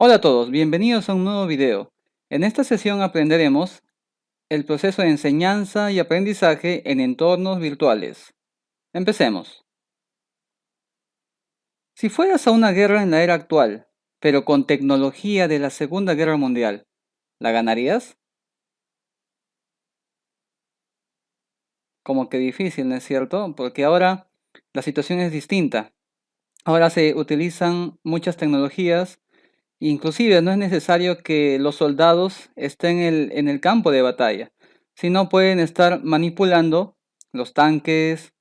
Hola a todos, bienvenidos a un nuevo video. En esta sesión aprenderemos el proceso de enseñanza y aprendizaje en entornos virtuales. Empecemos. Si fueras a una guerra en la era actual, pero con tecnología de la Segunda Guerra Mundial, ¿la ganarías? Como que difícil, ¿no es cierto? Porque ahora la situación es distinta. Ahora se utilizan muchas tecnologías. Inclusive no es necesario que los soldados estén en el campo de batalla, sino pueden estar manipulando los tanques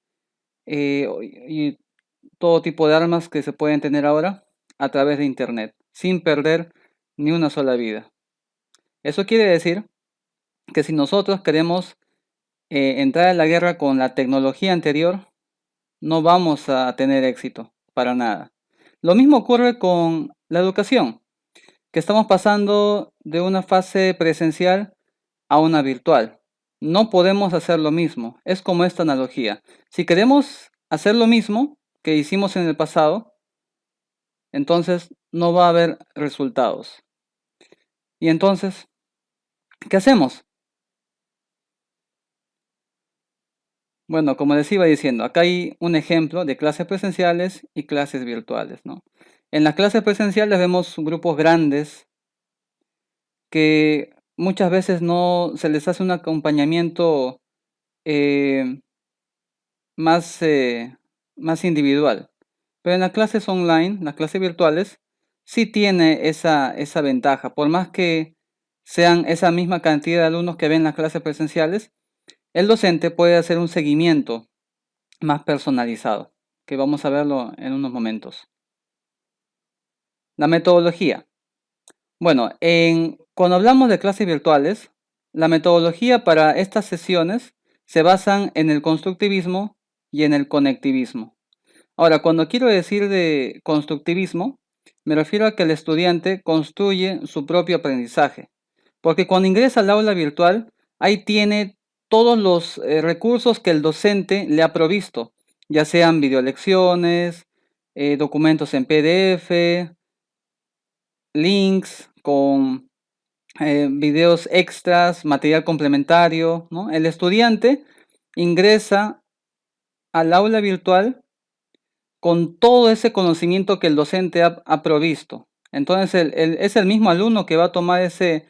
y todo tipo de armas que se pueden tener ahora a través de Internet, sin perder ni una sola vida. Eso quiere decir que si nosotros queremos entrar a la guerra con la tecnología anterior, no vamos a tener éxito para nada. Lo mismo ocurre con la educación, que estamos pasando de una fase presencial a una virtual. No podemos hacer lo mismo. Es como esta analogía. Si queremos hacer lo mismo que hicimos en el pasado, entonces no va a haber resultados. Y entonces, ¿qué hacemos? Bueno, como les iba diciendo, acá hay un ejemplo de clases presenciales y clases virtuales, ¿no? En las clases presenciales vemos grupos grandes que muchas veces no se les hace un acompañamiento eh, más, más individual. Pero en las clases online, las clases virtuales, sí tiene esa ventaja. Por más que sean esa misma cantidad de alumnos que ven las clases presenciales, el docente puede hacer un seguimiento más personalizado, que vamos a verlo en unos momentos. La metodología. Bueno, cuando hablamos de clases virtuales, la metodología para estas sesiones se basan en el constructivismo y en el conectivismo. Ahora, cuando quiero decir de constructivismo, me refiero a que el estudiante construye su propio aprendizaje, porque cuando ingresa al aula virtual, ahí tiene todos los recursos que el docente le ha provisto, ya sean videolecciones, documentos en PDF, links con videos extras, material complementario, ¿no? El estudiante ingresa al aula virtual con todo ese conocimiento que el docente ha provisto. Entonces, es el mismo alumno que va a tomar ese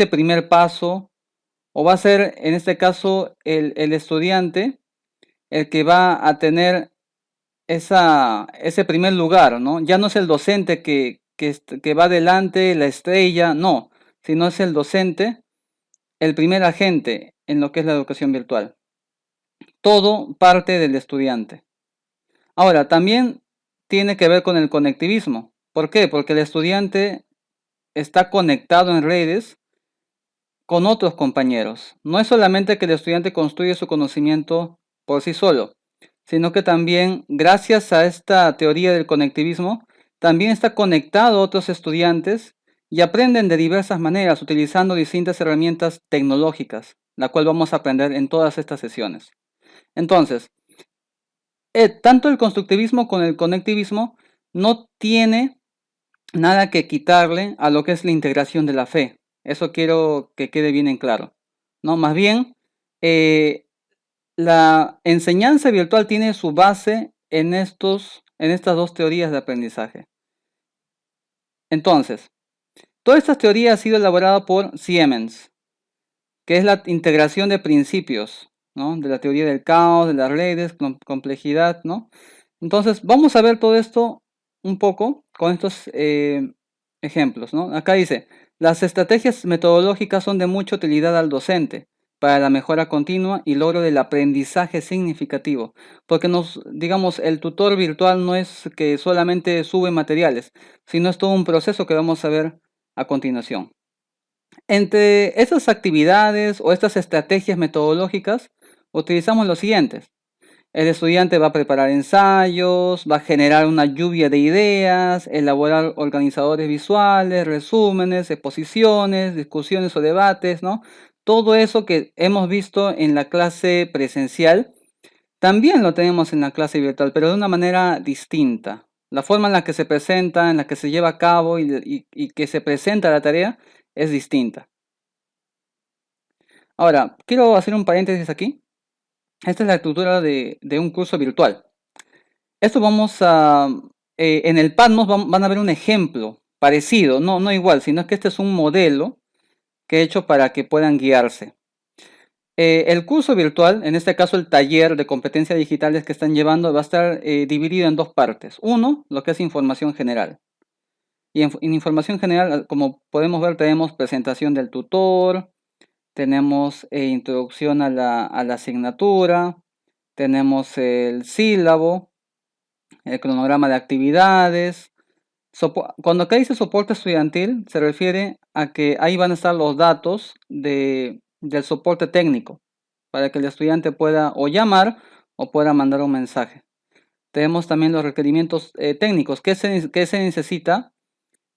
primer paso, o va a ser, en este caso, el estudiante el que va a tener ese primer lugar, ¿no? Ya no es el docente que va adelante, la estrella, no, sino es el docente el primer agente en lo que es la educación virtual. Todo parte del estudiante. Ahora, también tiene que ver con el conectivismo. ¿Por qué? Porque el estudiante está conectado en redes con otros compañeros. No es solamente que el estudiante construye su conocimiento por sí solo, sino que también, gracias a esta teoría del conectivismo, también está conectado a otros estudiantes y aprenden de diversas maneras utilizando distintas herramientas tecnológicas, la cual vamos a aprender en todas estas sesiones. Entonces, tanto el constructivismo como el conectivismo no tiene nada que quitarle a lo que es la integración de la fe. Eso quiero que quede bien en claro, ¿no? Más bien, eh, la enseñanza virtual tiene su base en estas dos teorías de aprendizaje. Entonces, toda esta teoría ha sido elaborada por Siemens, que es la integración de principios, ¿no? De la teoría del caos, de las redes, complejidad, ¿no? Entonces, vamos a ver todo esto un poco con estos ejemplos, ¿no? Acá dice, las estrategias metodológicas son de mucha utilidad al docente para la mejora continua y logro del aprendizaje significativo, porque digamos, el tutor virtual no es que solamente sube materiales, sino es todo un proceso que vamos a ver a continuación. Entre estas actividades o estas estrategias metodológicas, utilizamos los siguientes. El estudiante va a preparar ensayos, va a generar una lluvia de ideas, elaborar organizadores visuales, resúmenes, exposiciones, discusiones o debates, ¿no? Todo eso que hemos visto en la clase presencial, también lo tenemos en la clase virtual, pero de una manera distinta. La forma en la que se presenta, en la que se lleva a cabo y que se presenta la tarea es distinta. Ahora, quiero hacer un paréntesis aquí. Esta es la estructura de un curso virtual. Esto vamos a, en el Patmos van a ver un ejemplo parecido, no igual, sino que este es un modelo que he hecho para que puedan guiarse. El curso virtual, en este caso el taller de competencias digitales que están llevando, va a estar dividido en dos partes. Uno, lo que es información general. Y en información general, como podemos ver, tenemos presentación del tutor, tenemos introducción a la asignatura, tenemos el sílabo, el cronograma de actividades. Cuando acá dice soporte estudiantil, se refiere a que ahí van a estar los datos del soporte técnico, para que el estudiante pueda o llamar o pueda mandar un mensaje. Tenemos también los requerimientos técnicos. ¿Qué se necesita?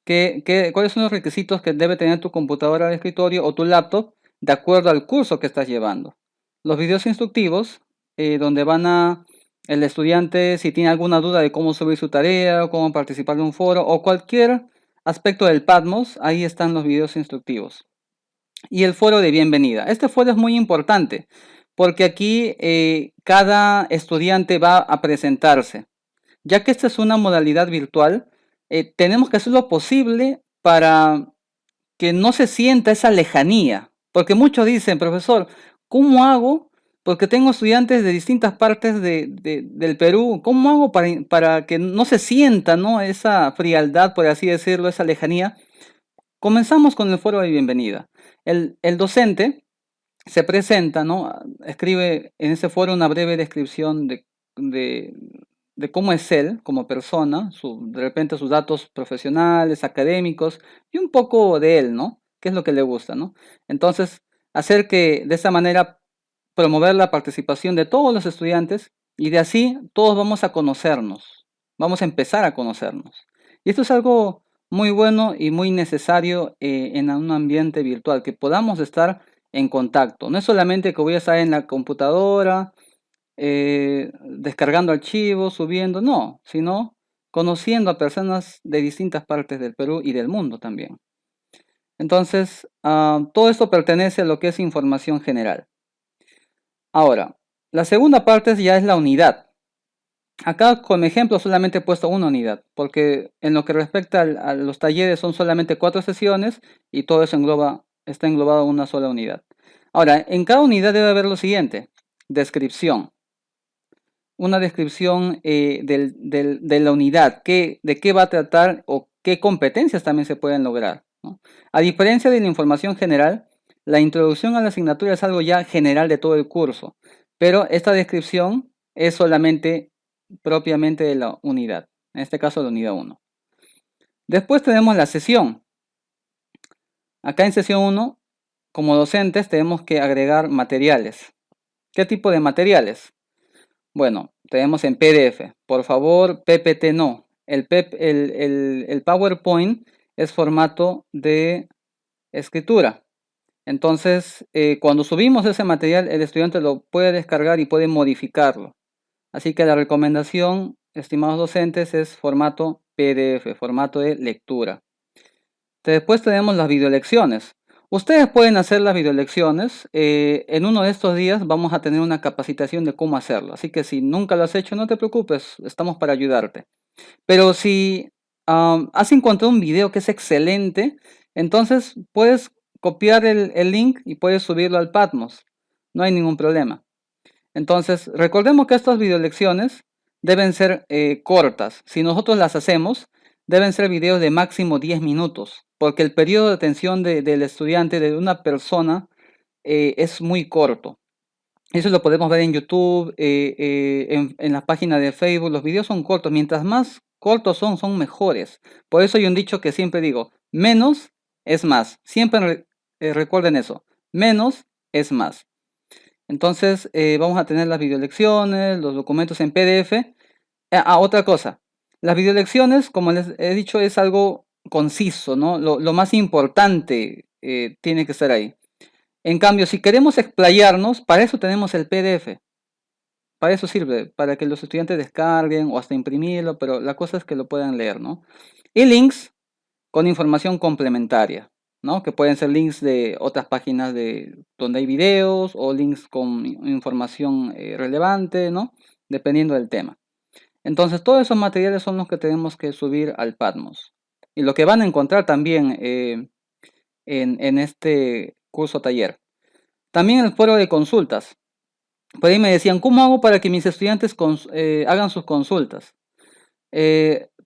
¿Cuáles son los requisitos que debe tener tu computadora de escritorio o tu laptop de acuerdo al curso que estás llevando? Los videos instructivos, donde el estudiante, si tiene alguna duda de cómo subir su tarea, o cómo participar de un foro o cualquier aspecto del Patmos, ahí están los videos instructivos. Y el foro de bienvenida. Este foro es muy importante porque aquí cada estudiante va a presentarse. Ya que esta es una modalidad virtual, tenemos que hacer lo posible para que no se sienta esa lejanía. Porque muchos dicen, profesor, ¿cómo hago? Porque tengo estudiantes de distintas partes del Perú. ¿Cómo hago para que no se sienta, ¿no?, esa frialdad, por así decirlo, esa lejanía? Comenzamos con el foro de bienvenida. El docente se presenta, ¿no? Escribe en ese foro una breve descripción de, de cómo es él como persona, de repente sus datos profesionales, académicos y un poco de él, ¿no? ¿Qué es lo que le gusta, ¿no? Entonces, hacer que de esa manera promover la participación de todos los estudiantes y de así todos vamos a conocernos, vamos a empezar a conocernos. Y esto es algo muy bueno y muy necesario en un ambiente virtual, que podamos estar en contacto. No es solamente que voy a estar en la computadora, descargando archivos, subiendo, no, sino conociendo a personas de distintas partes del Perú y del mundo también. Entonces, todo esto pertenece a lo que es información general. Ahora, la segunda parte ya es la unidad. Acá como ejemplo solamente he puesto una unidad, porque en lo que respecta a los talleres son solamente 4 sesiones y todo eso está englobado en una sola unidad. Ahora, en cada unidad debe haber lo siguiente: descripción. Una descripción de la unidad, de qué va a tratar o qué competencias también se pueden lograr, ¿no? A diferencia de la información general, la introducción a la asignatura es algo ya general de todo el curso, pero esta descripción es solamente propiamente de la unidad, en este caso la unidad 1. Después tenemos la sesión. Acá en sesión 1, como docentes, tenemos que agregar materiales. ¿Qué tipo de materiales? Bueno, tenemos en PDF. Por favor, PPT no. El PowerPoint es formato de escritura. Entonces, cuando subimos ese material, el estudiante lo puede descargar y puede modificarlo. Así que la recomendación, estimados docentes, es formato PDF, formato de lectura. Después tenemos las videolecciones. Ustedes pueden hacer las videolecciones. En uno de estos días vamos a tener una capacitación de cómo hacerlo. Así que si nunca lo has hecho, no te preocupes, estamos para ayudarte. Pero si has encontrado un video que es excelente, entonces puedes copiar el link y puedes subirlo al Patmos. No hay ningún problema. Entonces, recordemos que estas videolecciones deben ser cortas. Si nosotros las hacemos, deben ser videos de máximo 10 minutos, porque el periodo de atención del estudiante, de una persona, es muy corto. Eso lo podemos ver en YouTube, en la página de Facebook. Los videos son cortos. Mientras más cortos son mejores. Por eso hay un dicho que siempre digo: menos es más. Siempre recuerden eso. Menos es más. Entonces, vamos a tener las videolecciones, los documentos en PDF. Otra cosa. Las videolecciones, como les he dicho, es algo conciso, ¿no? Lo más importante tiene que estar ahí. En cambio, si queremos explayarnos, para eso tenemos el PDF. para eso sirve, para que los estudiantes descarguen o hasta imprimirlo, pero la cosa es que lo puedan leer, ¿no? Y links con información complementaria, ¿no? Que pueden ser links de otras páginas de donde hay videos o links con información relevante, ¿no? Dependiendo del tema. Entonces, todos esos materiales son los que tenemos que subir al Patmos. Y lo que van a encontrar también en este curso taller. También el foro de consultas. Por ahí me decían, ¿cómo hago para que mis estudiantes hagan sus consultas?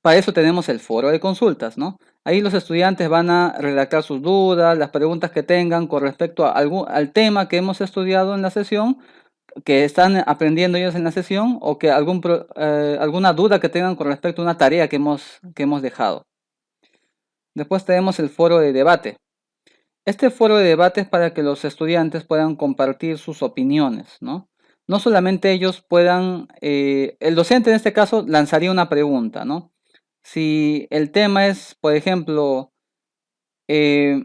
Para eso tenemos el foro de consultas, ¿no? Ahí los estudiantes van a redactar sus dudas, las preguntas que tengan con respecto a al tema que hemos estudiado en la sesión, que están aprendiendo ellos en la sesión, o que alguna duda que tengan con respecto a una tarea que hemos dejado. Después tenemos el foro de debate. Este foro de debate es para que los estudiantes puedan compartir sus opiniones, ¿no? No solamente ellos puedan, el docente en este caso lanzaría una pregunta, ¿no? Si el tema es, por ejemplo, eh,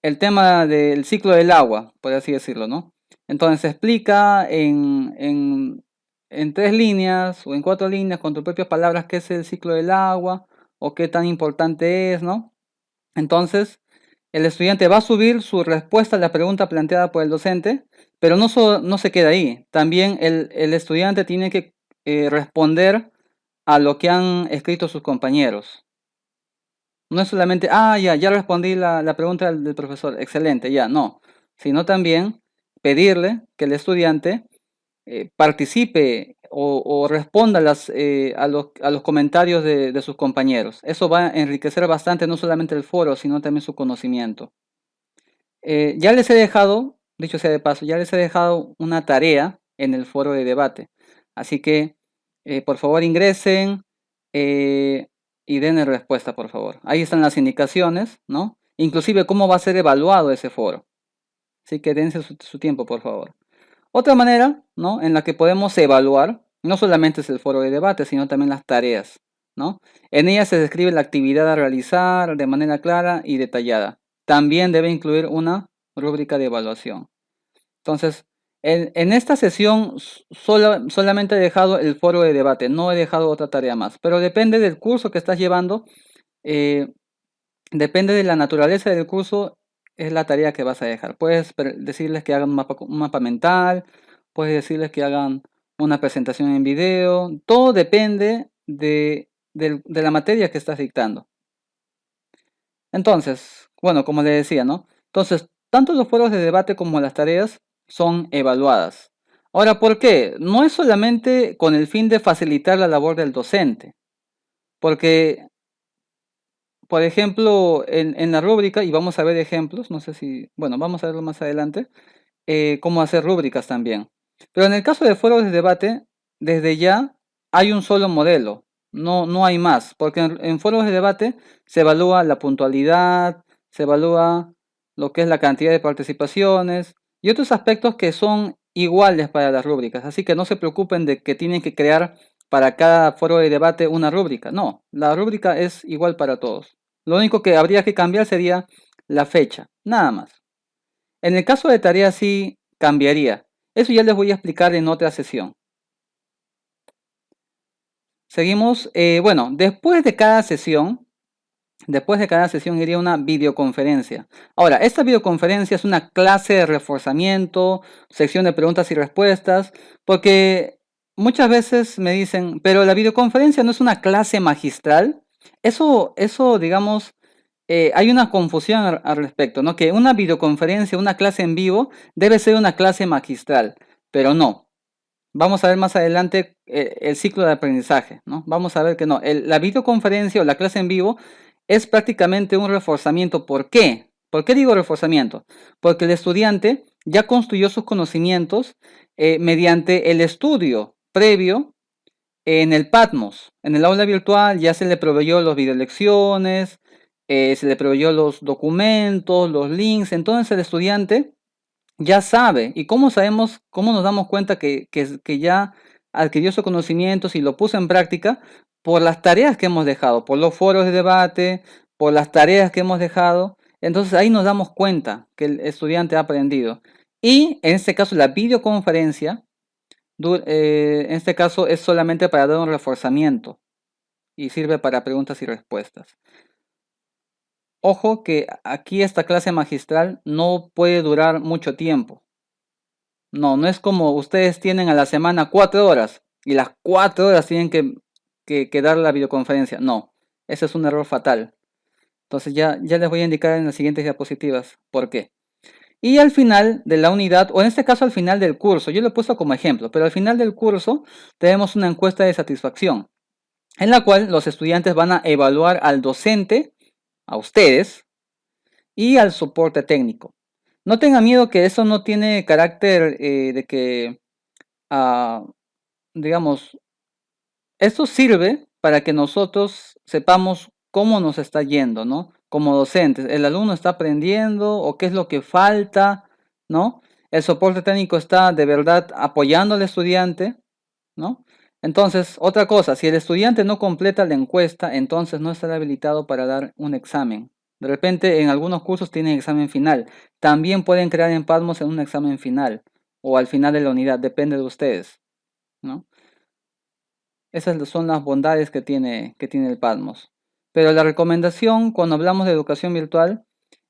el tema del ciclo del agua, por así decirlo, ¿no? Entonces se explica en 3 líneas o en 4 líneas con tus propias palabras qué es el ciclo del agua o qué tan importante es, ¿no? Entonces, el estudiante va a subir su respuesta a la pregunta planteada por el docente, pero no se queda ahí. También el estudiante tiene que responder a lo que han escrito sus compañeros. No es solamente, ya respondí la pregunta del profesor, excelente, ya, no. Sino también pedirle que el estudiante participe o responda a los comentarios de sus compañeros. Eso va a enriquecer bastante no solamente el foro, sino también su conocimiento. Ya les he dejado, dicho sea de paso, ya les he dejado una tarea en el foro de debate. Así que, por favor, ingresen y den respuesta, por favor. Ahí están las indicaciones, ¿no? Inclusive cómo va a ser evaluado ese foro. Así que dense su tiempo, por favor. Otra manera, ¿no? En la que podemos evaluar, no solamente es el foro de debate, sino también las tareas, ¿no? En ellas se describe la actividad a realizar de manera clara y detallada. También debe incluir una rúbrica de evaluación. Entonces, en esta sesión solamente he dejado el foro de debate, no he dejado otra tarea más, pero depende del curso que estás llevando, eh, depende de la naturaleza del curso, es la tarea que vas a dejar. Puedes decirles que hagan un mapa mental, puedes decirles que hagan una presentación en video, todo depende de la materia que estás dictando. Entonces, bueno, como le decía, ¿no? Entonces, tanto los foros de debate como las tareas son evaluadas. Ahora, ¿por qué? No es solamente con el fin de facilitar la labor del docente, porque por ejemplo, en la rúbrica, y vamos a ver ejemplos, no sé si, bueno, vamos a verlo más adelante, cómo hacer rúbricas también. Pero en el caso de foros de debate, desde ya hay un solo modelo, no hay más, porque en foros de debate se evalúa la puntualidad, se evalúa lo que es la cantidad de participaciones y otros aspectos que son iguales para las rúbricas. Así que no se preocupen de que tienen que crear para cada foro de debate una rúbrica. No, la rúbrica es igual para todos. Lo único que habría que cambiar sería la fecha, nada más. En el caso de tarea sí cambiaría. Eso ya les voy a explicar en otra sesión. Seguimos. Bueno, después de cada sesión iría una videoconferencia. Ahora, esta videoconferencia es una clase de reforzamiento, sección de preguntas y respuestas, porque muchas veces me dicen, pero la videoconferencia no es una clase magistral. Eso digamos, hay una confusión al respecto, ¿no? Que una videoconferencia, una clase en vivo, debe ser una clase magistral, pero no. Vamos a ver más adelante el ciclo de aprendizaje, ¿no? Vamos a ver que no. La videoconferencia o la clase en vivo es prácticamente un reforzamiento. ¿Por qué? ¿Por qué digo reforzamiento? Porque el estudiante ya construyó sus conocimientos mediante el estudio previo en el Patmos. En el aula virtual ya se le proveyó los videolecciones, se le proveyó los documentos, los links. Entonces el estudiante ya sabe. ¿Y cómo sabemos, cómo nos damos cuenta que ya adquirió sus conocimientos y lo puso en práctica? Por las tareas que hemos dejado, por los foros de debate, por las tareas que hemos dejado. Entonces ahí nos damos cuenta que el estudiante ha aprendido. Y en este caso la videoconferencia En este caso es solamente para dar un reforzamiento y sirve para preguntas y respuestas. Ojo que aquí esta clase magistral no puede durar mucho tiempo. No, no es como ustedes tienen a la semana 4 horas y las 4 horas tienen que dar la videoconferencia. No, ese es un error fatal. Entonces ya les voy a indicar en las siguientes diapositivas por qué. Y al final de la unidad, o en este caso al final del curso, yo lo he puesto como ejemplo, pero al final del curso tenemos una encuesta de satisfacción, en la cual los estudiantes van a evaluar al docente, a ustedes, y al soporte técnico. No tengan miedo que eso no tiene carácter de que, ah, digamos, esto sirve para que nosotros sepamos cómo nos está yendo, ¿no? Como docentes, el alumno está aprendiendo o qué es lo que falta, ¿no? El soporte técnico está de verdad apoyando al estudiante, ¿no? Entonces, otra cosa, si el estudiante no completa la encuesta, entonces no estará habilitado para dar un examen. De repente, en algunos cursos tienen examen final. También pueden crear en Padmos en un examen final o al final de la unidad, depende de ustedes, ¿no? Esas son las bondades que tiene el Padmos. Pero la recomendación cuando hablamos de educación virtual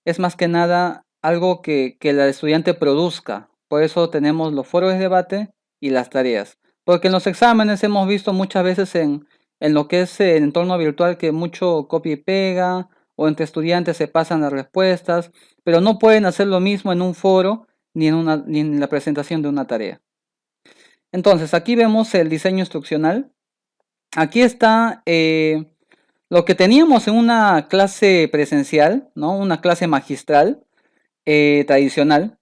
es más que nada algo que el estudiante produzca. Por eso tenemos los foros de debate y las tareas. Porque en los exámenes hemos visto muchas veces en lo que es el entorno virtual que mucho copia y pega o entre estudiantes se pasan las respuestas, pero no pueden hacer lo mismo en un foro ni en la presentación de una tarea. Entonces, aquí vemos el diseño instruccional. Aquí está lo que teníamos en una clase presencial, ¿no? Una clase magistral tradicional.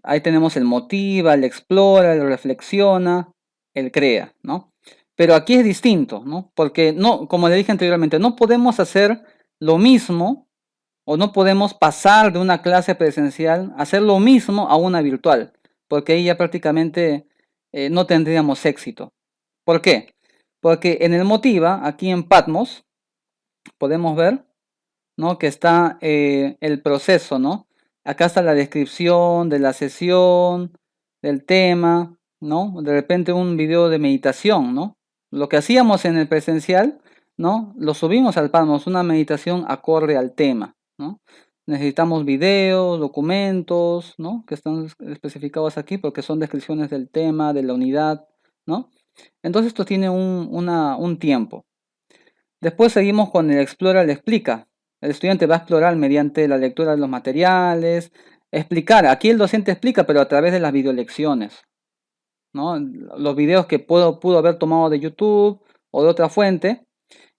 Ahí tenemos el motiva, el explora, el reflexiona, el crea, ¿no? Pero aquí es distinto, ¿no? Porque no, como le dije anteriormente, no podemos hacer lo mismo o no podemos pasar de una clase presencial a hacer lo mismo a una virtual, porque ahí ya prácticamente no tendríamos éxito. ¿Por qué? Porque en el Motiva, aquí en Patmos, podemos ver, ¿no? Que está el proceso, ¿no? Acá está la descripción de la sesión, del tema, ¿no? De repente un video de meditación, ¿no? Lo que hacíamos en el presencial, ¿no? Lo subimos al Patmos, una meditación acorde al tema, ¿no? Necesitamos videos, documentos, ¿no? Que están especificados aquí porque son descripciones del tema, de la unidad, ¿no? Entonces esto tiene un tiempo. Después seguimos con el explora, el explica. El estudiante va a explorar mediante la lectura de los materiales, explicar. Aquí el docente explica, pero a través de las videolecciones, ¿no? Los videos que pudo haber tomado de YouTube o de otra fuente,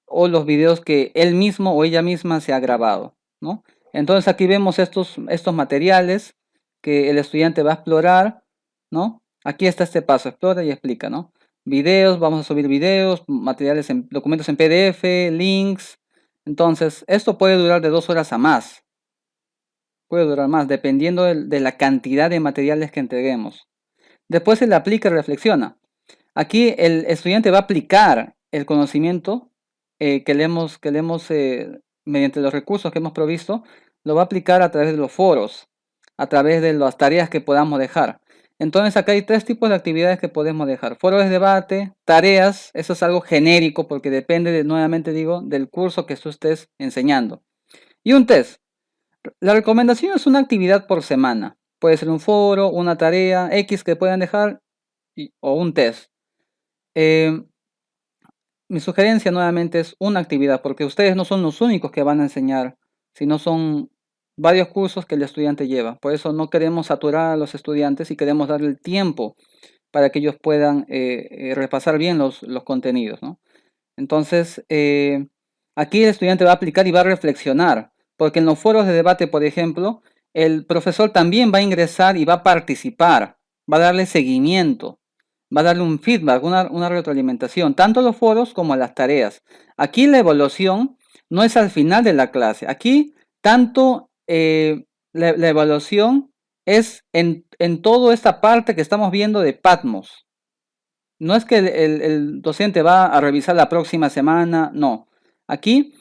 o los videos que él mismo o ella misma se ha grabado, ¿no? Entonces aquí vemos estos materiales que el estudiante va a explorar, ¿no? Aquí está este paso, explora y explica, ¿no? Videos, vamos a subir videos, materiales, documentos en PDF, links. Entonces, esto puede durar de 2 horas a más. Puede durar más, dependiendo de la cantidad de materiales que entreguemos. Después él aplica y reflexiona. Aquí el estudiante va a aplicar el conocimiento mediante los recursos que hemos provisto, lo va a aplicar a través de los foros, a través de las tareas que podamos dejar. Entonces acá hay 3 tipos de actividades que podemos dejar. Foros de debate, tareas, eso es algo genérico porque depende, nuevamente digo, del curso que tú estés enseñando. Y un test. La recomendación es una actividad por semana. Puede ser un foro, una tarea X que puedan dejar o un test. Eh, Mi sugerencia nuevamente es una actividad, porque ustedes no son los únicos que van a enseñar, sino son varios cursos que el estudiante lleva. Por eso no queremos saturar a los estudiantes y queremos darle el tiempo para que ellos puedan repasar bien los contenidos, ¿no? Entonces, aquí el estudiante va a aplicar y va a reflexionar, porque en los foros de debate, por ejemplo, el profesor también va a ingresar y va a participar, va a darle seguimiento, va a darle un feedback, una retroalimentación, tanto a los foros como a las tareas. Aquí la evaluación no es al final de la clase, aquí tanto la evaluación es en toda esta parte que estamos viendo de Patmos. No es que el docente va a revisar la próxima semana, no. Aquí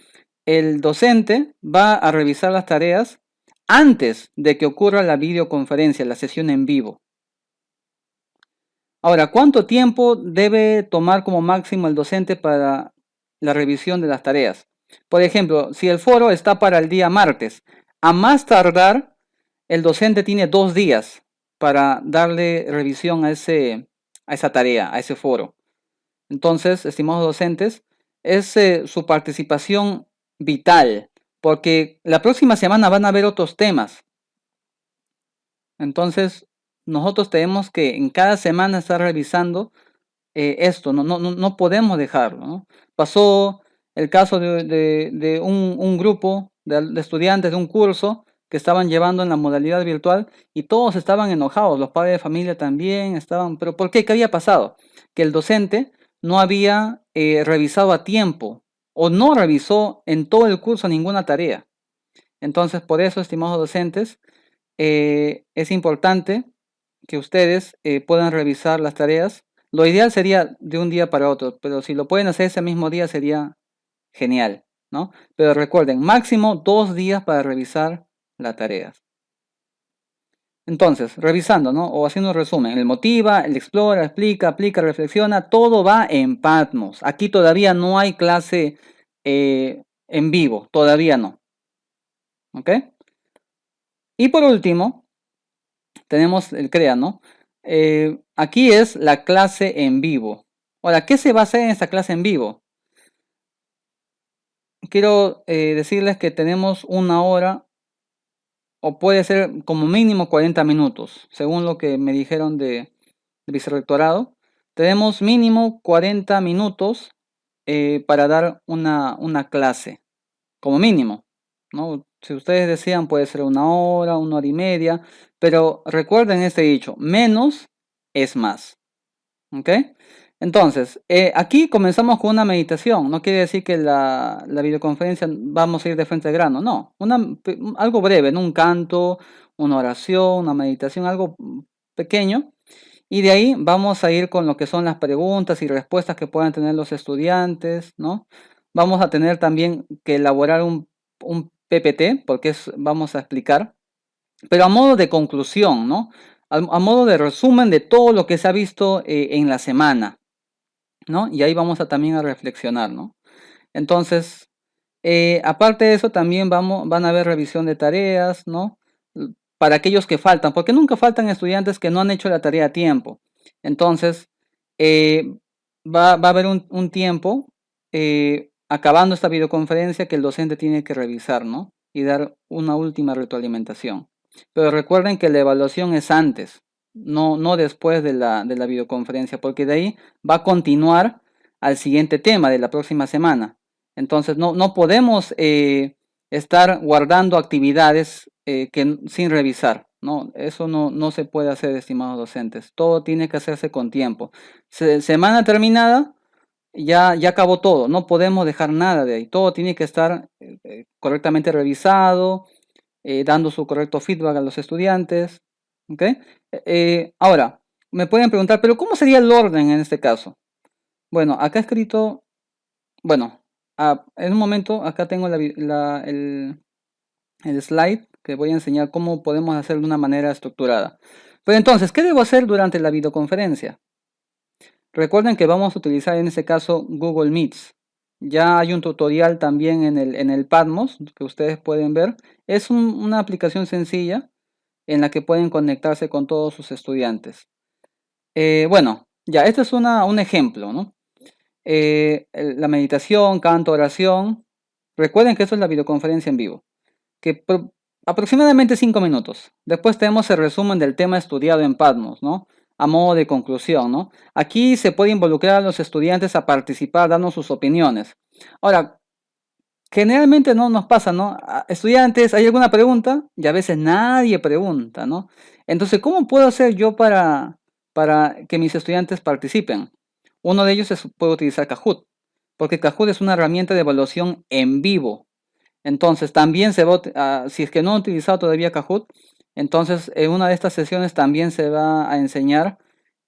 el docente va a revisar las tareas antes de que ocurra la videoconferencia, la sesión en vivo. Ahora, ¿cuánto tiempo debe tomar como máximo el docente para la revisión de las tareas? Por ejemplo, si el foro está para el día martes, a más tardar, el docente tiene 2 días para darle revisión a esa tarea, a ese foro. Entonces, estimados docentes, es su participación vital, porque la próxima semana van a haber otros temas. Entonces, nosotros tenemos que en cada semana estar revisando esto, no podemos dejarlo, ¿no? Pasó el caso de un grupo de estudiantes de un curso que estaban llevando en la modalidad virtual y todos estaban enojados, los padres de familia también estaban, pero ¿por qué? ¿Qué había pasado? Que el docente no había revisado a tiempo o no revisó en todo el curso ninguna tarea. Entonces, por eso, estimados docentes, es importante que ustedes puedan revisar las tareas. Lo ideal sería de un día para otro, pero si lo pueden hacer ese mismo día sería genial, ¿no? Pero recuerden, máximo 2 días para revisar las tareas. Entonces, revisando, ¿no? O haciendo un resumen, el motiva, el explora, explica, aplica, reflexiona, todo va en Patmos. Aquí todavía no hay clase en vivo, todavía no, ¿ok? Y por último, tenemos el CREA, ¿no? Aquí es la clase en vivo. Ahora, ¿qué se va a hacer en esta clase en vivo? Quiero decirles que tenemos 1 hora o puede ser como mínimo 40 minutos, según lo que me dijeron de vicerrectorado. Tenemos mínimo 40 minutos para dar una clase, como mínimo, ¿no? Si ustedes desean puede ser 1 hora y media, pero recuerden este dicho, menos es más. ¿Ok? Entonces, aquí comenzamos con una meditación. No quiere decir que la videoconferencia vamos a ir de frente al grano. No, algo breve, ¿no? Un canto, una oración, una meditación, algo pequeño. Y de ahí vamos a ir con lo que son las preguntas y respuestas que puedan tener los estudiantes, ¿no? Vamos a tener también que elaborar un PPT, porque vamos a explicar, pero a modo de conclusión, ¿no? A modo de resumen de todo lo que se ha visto en la semana, ¿no? Y ahí vamos a también a reflexionar, ¿no? Entonces, aparte de eso, también van a haber revisión de tareas, ¿no? Para aquellos que faltan, porque nunca faltan estudiantes que no han hecho la tarea a tiempo. Entonces, eh, va a haber un tiempo, acabando esta videoconferencia, que el docente tiene que revisar, ¿no? Y dar una última retroalimentación. Pero recuerden que la evaluación es antes, no después de la videoconferencia, porque de ahí va a continuar al siguiente tema de la próxima semana. Entonces, no podemos estar guardando actividades sin revisar, ¿no? Eso no se puede hacer, estimados docentes. Todo tiene que hacerse con tiempo. Semana terminada, ya acabó todo. No podemos dejar nada de ahí. Todo tiene que estar correctamente revisado, dando su correcto feedback a los estudiantes. ¿Ok? Ahora, me pueden preguntar, ¿pero cómo sería el orden en este caso? Bueno, acá he escrito, bueno, en un momento acá tengo el slide que voy a enseñar cómo podemos hacerlo de una manera estructurada. Pero entonces, ¿qué debo hacer durante la videoconferencia? Recuerden que vamos a utilizar en este caso Google Meets. Ya hay un tutorial también en el Patmos que ustedes pueden ver. Es una aplicación sencilla en la que pueden conectarse con todos sus estudiantes. Bueno, ya, este es un ejemplo, ¿no? La meditación, canto, oración. Recuerden que esto es la videoconferencia en vivo, que aproximadamente 5 minutos. Después tenemos el resumen del tema estudiado en Patmos, ¿no? A modo de conclusión, ¿no? Aquí se puede involucrar a los estudiantes a participar, dando sus opiniones. Ahora, generalmente no nos pasa, ¿no? Estudiantes, ¿hay alguna pregunta? Y a veces nadie pregunta, ¿no? Entonces, ¿cómo puedo hacer yo para que mis estudiantes participen? Uno de ellos puede utilizar Kahoot, porque Kahoot es una herramienta de evaluación en vivo. Entonces, también si es que no he utilizado todavía Kahoot, entonces en una de estas sesiones también se va a enseñar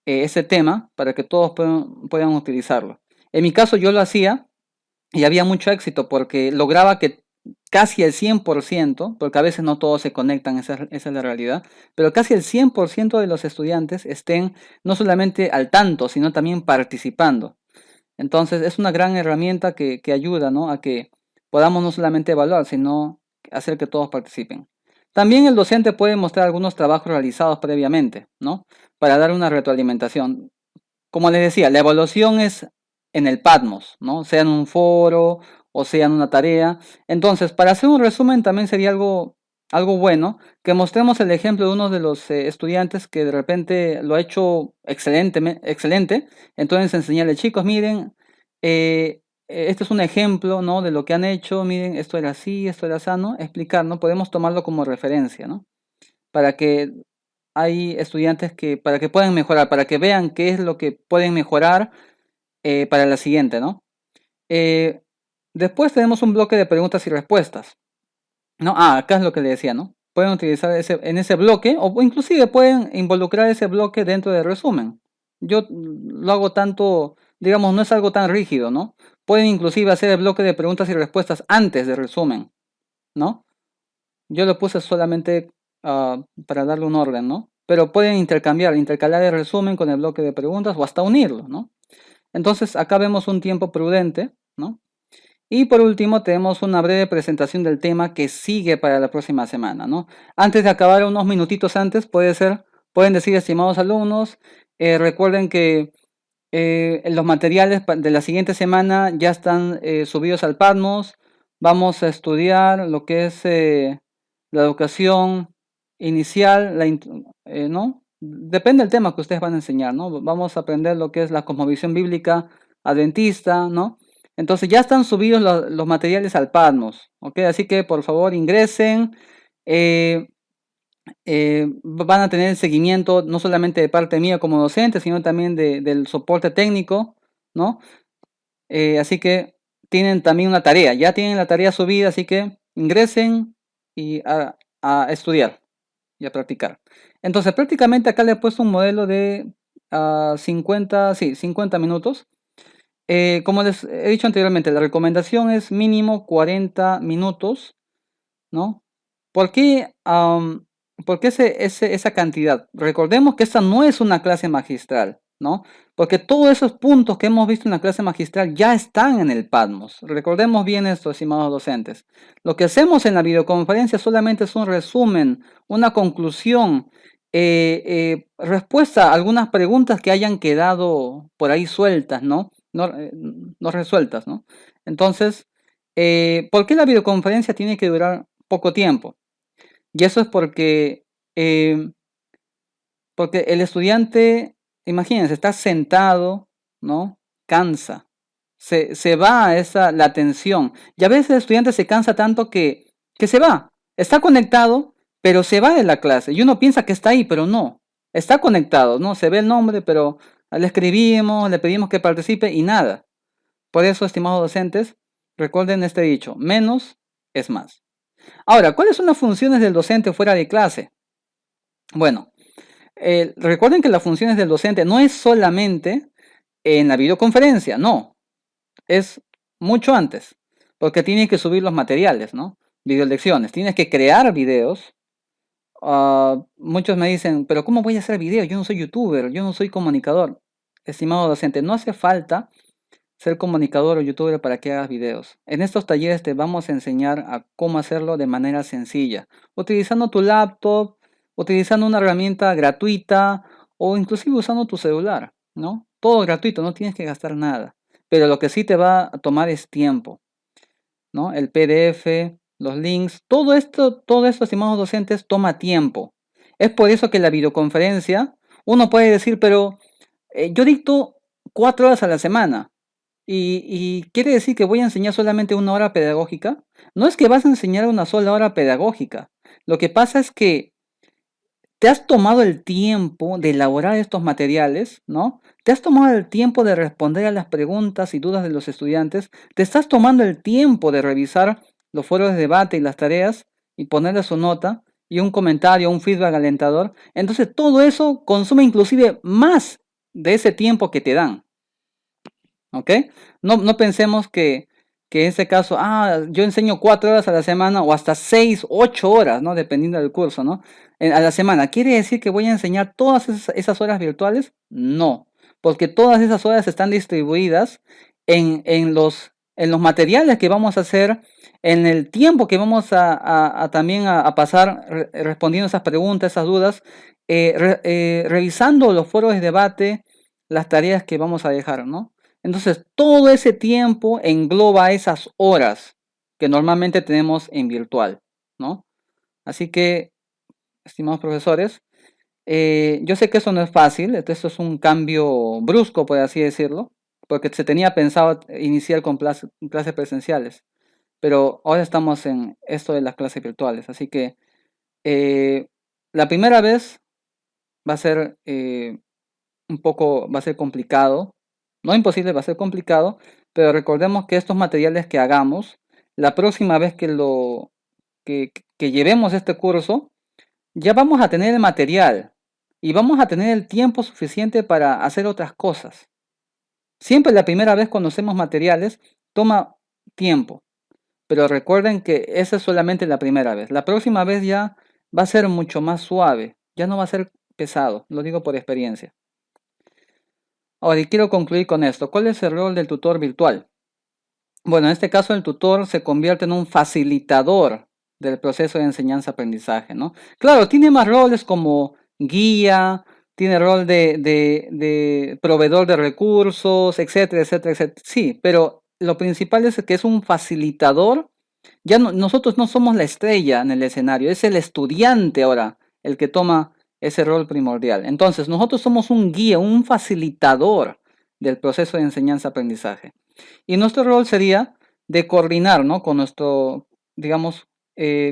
ese tema para que todos puedan utilizarlo. En mi caso yo lo hacía y había mucho éxito porque lograba que casi el 100%, porque a veces no todos se conectan, esa es la realidad, pero casi el 100% de los estudiantes estén no solamente al tanto, sino también participando. Entonces es una gran herramienta que ayuda, ¿no?, a que podamos no solamente evaluar, sino hacer que todos participen. También el docente puede mostrar algunos trabajos realizados previamente, ¿no?, para dar una retroalimentación. Como les decía, la evaluación es en el Patmos, ¿no? Sea en un foro o sea en una tarea. Entonces, para hacer un resumen también sería algo bueno que mostremos el ejemplo de uno de los estudiantes que de repente lo ha hecho excelente. Entonces, enseñarle, chicos, miren, este es un ejemplo, ¿no?, de lo que han hecho. Miren, esto era así, esto era sano. Explicar, ¿no? Podemos tomarlo como referencia, ¿no? Para que hay estudiantes para que puedan mejorar, para que vean qué es lo que pueden mejorar para la siguiente, ¿no? Eh, Después tenemos un bloque de preguntas y respuestas, ¿no? Acá es lo que le decía, ¿no? Pueden utilizar en ese bloque o inclusive pueden involucrar ese bloque dentro del resumen. Yo lo hago tanto, digamos, no es algo tan rígido, ¿no? Pueden inclusive hacer el bloque de preguntas y respuestas antes del resumen, ¿no? Yo lo puse solamente para darle un orden, ¿no? Pero pueden intercalar el resumen con el bloque de preguntas o hasta unirlo, ¿no? Entonces acá vemos un tiempo prudente, ¿no? Y por último tenemos una breve presentación del tema que sigue para la próxima semana, ¿no? Antes de acabar, unos minutitos antes, pueden decir, estimados alumnos, recuerden que los materiales de la siguiente semana ya están subidos al Patmos. Vamos a estudiar lo que es la educación inicial, ¿no? Depende del tema que ustedes van a enseñar, ¿no? Vamos a aprender lo que es la cosmovisión bíblica adventista, ¿no? Entonces ya están subidos los materiales al Patmos, ¿ok? Así que por favor ingresen. eh, Van a tener seguimiento no solamente de parte mía como docente, sino también del soporte técnico, ¿no? Así que tienen también una tarea, ya tienen la tarea subida, así que ingresen y a estudiar y a practicar. Entonces, prácticamente acá le he puesto un modelo de 50 minutos. Como les he dicho anteriormente, la recomendación es mínimo 40 minutos, ¿no? ¿Por qué, por qué esa cantidad? Recordemos que esta no es una clase magistral, ¿no? Porque todos esos puntos que hemos visto en la clase magistral ya están en el Patmos. Recordemos bien esto, estimados docentes. Lo que hacemos en la videoconferencia solamente es un resumen, una conclusión, respuesta a algunas preguntas que hayan quedado por ahí sueltas, ¿no? No resueltas, ¿no? Entonces, ¿por qué la videoconferencia tiene que durar poco tiempo? Y eso es eh, porque el estudiante, imagínense, está sentado, ¿no? Cansa, se va la atención. Y a veces el estudiante se cansa tanto que se va. Está conectado, pero se va de la clase. Y uno piensa que está ahí, pero no. Está conectado, ¿no? Se ve el nombre, pero le escribimos, le pedimos que participe y nada. Por eso, estimados docentes, recuerden este dicho, menos es más. Ahora, ¿cuáles son las funciones del docente fuera de clase? Bueno, recuerden que las funciones del docente no es solamente en la videoconferencia, no, es mucho antes, porque tienes que subir los materiales, ¿no? Videolecciones, tienes que crear videos. Muchos me dicen, pero ¿cómo voy a hacer videos? Yo no soy youtuber, yo no soy comunicador. Estimado docente, no hace falta ser comunicador o youtuber para que hagas videos. En estos talleres te vamos a enseñar a cómo hacerlo de manera sencilla, utilizando tu laptop, utilizando una herramienta gratuita o inclusive usando tu celular, ¿no? Todo gratuito, no tienes que gastar nada. Pero lo que sí te va a tomar es tiempo, ¿no? El PDF, los links, todo esto, estimados docentes, toma tiempo. Es por eso que la videoconferencia, uno puede decir, pero yo dicto 4 horas a la semana. ¿Y quiere decir que voy a enseñar solamente 1 hora pedagógica? No es que vas a enseñar una sola hora pedagógica. Lo que pasa es que te has tomado el tiempo de elaborar estos materiales, ¿no? Te has tomado el tiempo de responder a las preguntas y dudas de los estudiantes. Te estás tomando el tiempo de revisar los foros de debate y las tareas y ponerle su nota y un comentario, un feedback alentador. Entonces todo eso consume inclusive más de ese tiempo que te dan. ¿Ok? No pensemos que en ese caso, yo enseño 4 horas a la semana o hasta 6, 8 horas, ¿no? Dependiendo del curso, ¿no? A la semana. ¿Quiere decir que voy a enseñar todas esas horas virtuales? No, porque todas esas horas están distribuidas en los materiales que vamos a hacer, en el tiempo que vamos a también a pasar respondiendo esas preguntas, esas dudas, revisando los foros de debate, las tareas que vamos a dejar, ¿no? Entonces, todo ese tiempo engloba esas horas que normalmente tenemos en virtual, ¿no? Así que, estimados profesores, yo sé que eso no es fácil, esto es un cambio brusco, por así decirlo, porque se tenía pensado iniciar con clases presenciales, pero ahora estamos en esto de las clases virtuales, así que eh, la primera vez va a ser va a ser complicado, no imposible, va a ser complicado, pero recordemos que estos materiales que hagamos, la próxima vez que llevemos este curso, ya vamos a tener el material y vamos a tener el tiempo suficiente para hacer otras cosas. Siempre la primera vez cuando hacemos materiales toma tiempo, pero recuerden que esa es solamente la primera vez. La próxima vez ya va a ser mucho más suave, ya no va a ser pesado, lo digo por experiencia. Ahora, y quiero concluir con esto. ¿Cuál es el rol del tutor virtual? Bueno, en este caso el tutor se convierte en un facilitador del proceso de enseñanza-aprendizaje, ¿no? Claro, tiene más roles como guía, tiene rol de proveedor de recursos, etcétera, etcétera, etcétera. Sí, pero lo principal es que es un facilitador. Ya nosotros no somos la estrella en el escenario, es el estudiante ahora el que toma ese rol primordial. Entonces, nosotros somos un guía, un facilitador del proceso de enseñanza-aprendizaje. Y nuestro rol sería de coordinar, ¿no? Con nuestro, digamos,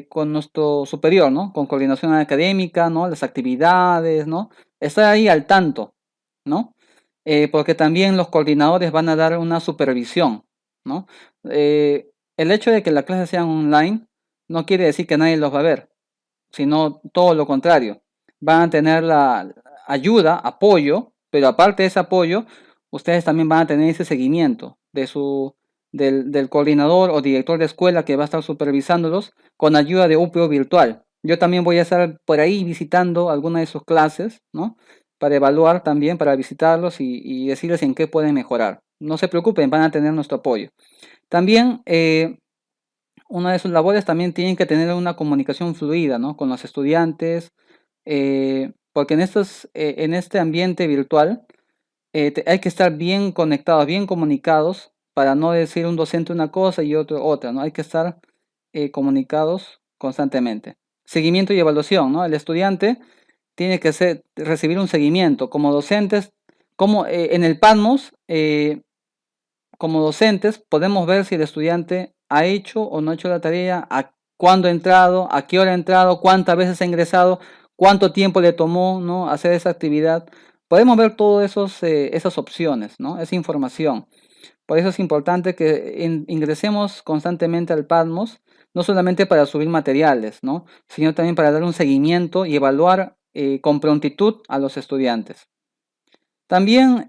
con nuestro superior, ¿no? Con coordinación académica, ¿no? Las actividades, ¿no? Estar ahí al tanto, ¿no? Porque también los coordinadores van a dar una supervisión, ¿no? El hecho de que la clase sea online no quiere decir que nadie los va a ver, sino todo lo contrario. Van a tener la ayuda, apoyo, pero aparte de ese apoyo, ustedes también van a tener ese seguimiento del coordinador o director de escuela que va a estar supervisándolos con ayuda de UPO virtual. Yo también voy a estar por ahí visitando alguna de sus clases, ¿no? Para evaluar también, para visitarlos y decirles en qué pueden mejorar. No se preocupen, van a tener nuestro apoyo. También una de sus labores también tienen que tener una comunicación fluida, ¿no? Con los estudiantes, porque en este ambiente virtual hay que estar bien conectados, bien comunicados, para no decir un docente una cosa y otro otra, ¿no? Hay que estar comunicados constantemente. Seguimiento y evaluación, ¿no? El estudiante tiene que recibir un seguimiento. Como docentes, como en el PADMOS, como docentes podemos ver si el estudiante ha hecho o no ha hecho la tarea, a cuándo ha entrado, a qué hora ha entrado, cuántas veces ha ingresado, cuánto tiempo le tomó, ¿no? Hacer esa actividad. Podemos ver todas esas opciones, ¿no? Esa información. Por eso es importante que ingresemos constantemente al PADMOS, no solamente para subir materiales, ¿no? Sino también para dar un seguimiento y evaluar con prontitud a los estudiantes. También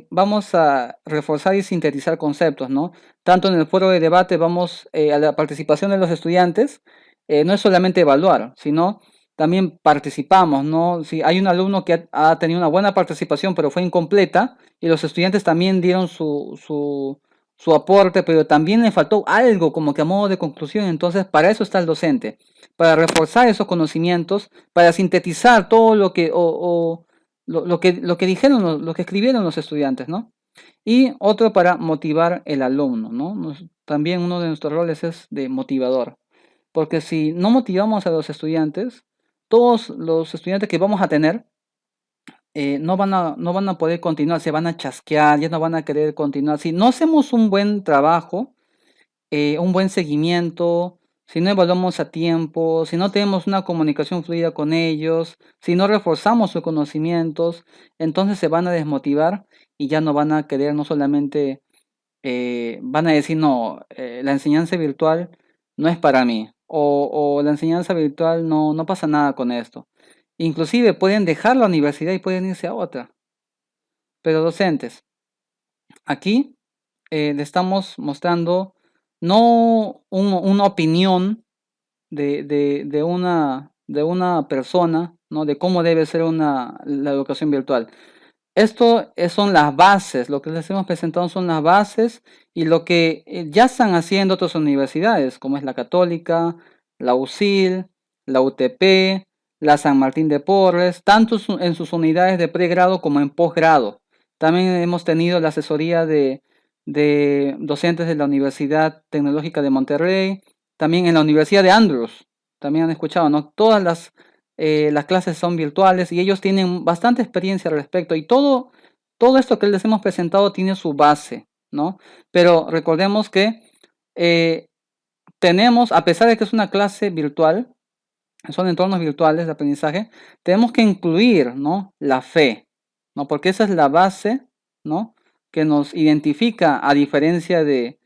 vamos a reforzar y sintetizar conceptos, ¿no? Tanto en el foro de debate vamos a la participación de los estudiantes, no es solamente evaluar, sino también participamos, ¿no? Si hay un alumno que ha tenido una buena participación pero fue incompleta y los estudiantes también dieron su aporte, pero también le faltó algo como que a modo de conclusión, entonces para eso está el docente, para reforzar esos conocimientos, para sintetizar todo lo que lo que dijeron, lo que escribieron los estudiantes, ¿no? Y otro para motivar el alumno, ¿no? También uno de nuestros roles es de motivador, porque si no motivamos a los estudiantes, todos los estudiantes que vamos a tener no van a poder continuar, se van a chasquear, ya no van a querer continuar. Si no hacemos un buen trabajo, un buen seguimiento, si no evaluamos a tiempo, si no tenemos una comunicación fluida con ellos, si no reforzamos sus conocimientos, entonces se van a desmotivar y ya no van a querer, no solamente van a decir, no, la enseñanza virtual no es para mí, o la enseñanza virtual no pasa nada con esto. Inclusive pueden dejar la universidad y pueden irse a otra. Pero docentes, aquí le estamos mostrando no una opinión de una persona, ¿no? De cómo debe ser la educación virtual. Son las bases, lo que les hemos presentado son las bases y lo que ya están haciendo otras universidades, como es la Católica, la USIL, la UTP, la San Martín de Porres, tanto en sus unidades de pregrado como en posgrado. También hemos tenido la asesoría de docentes de la Universidad Tecnológica de Monterrey, también en la Universidad de Andrews, también han escuchado, ¿no? Todas las clases son virtuales y ellos tienen bastante experiencia al respecto y todo esto que les hemos presentado tiene su base, ¿no? Pero recordemos que eh, tenemos, a pesar de que es una clase virtual, son entornos virtuales de aprendizaje, tenemos que incluir, ¿no? La fe, ¿no? Porque esa es la base, ¿no? Que nos identifica a diferencia de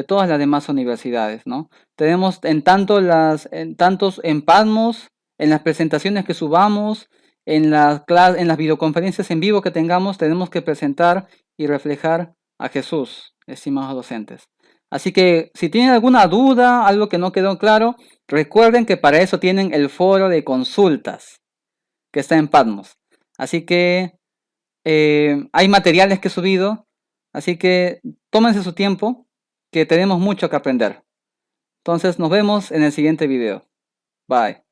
todas las demás universidades, ¿no? Tenemos en Padmos, en las presentaciones que subamos, en las videoconferencias en vivo que tengamos, tenemos que presentar y reflejar a Jesús, estimados docentes. Así que si tienen alguna duda, algo que no quedó claro, recuerden que para eso tienen el foro de consultas que está en Padmos. Así que hay materiales que he subido, así que tómense su tiempo, que tenemos mucho que aprender. Entonces nos vemos en el siguiente video. Bye.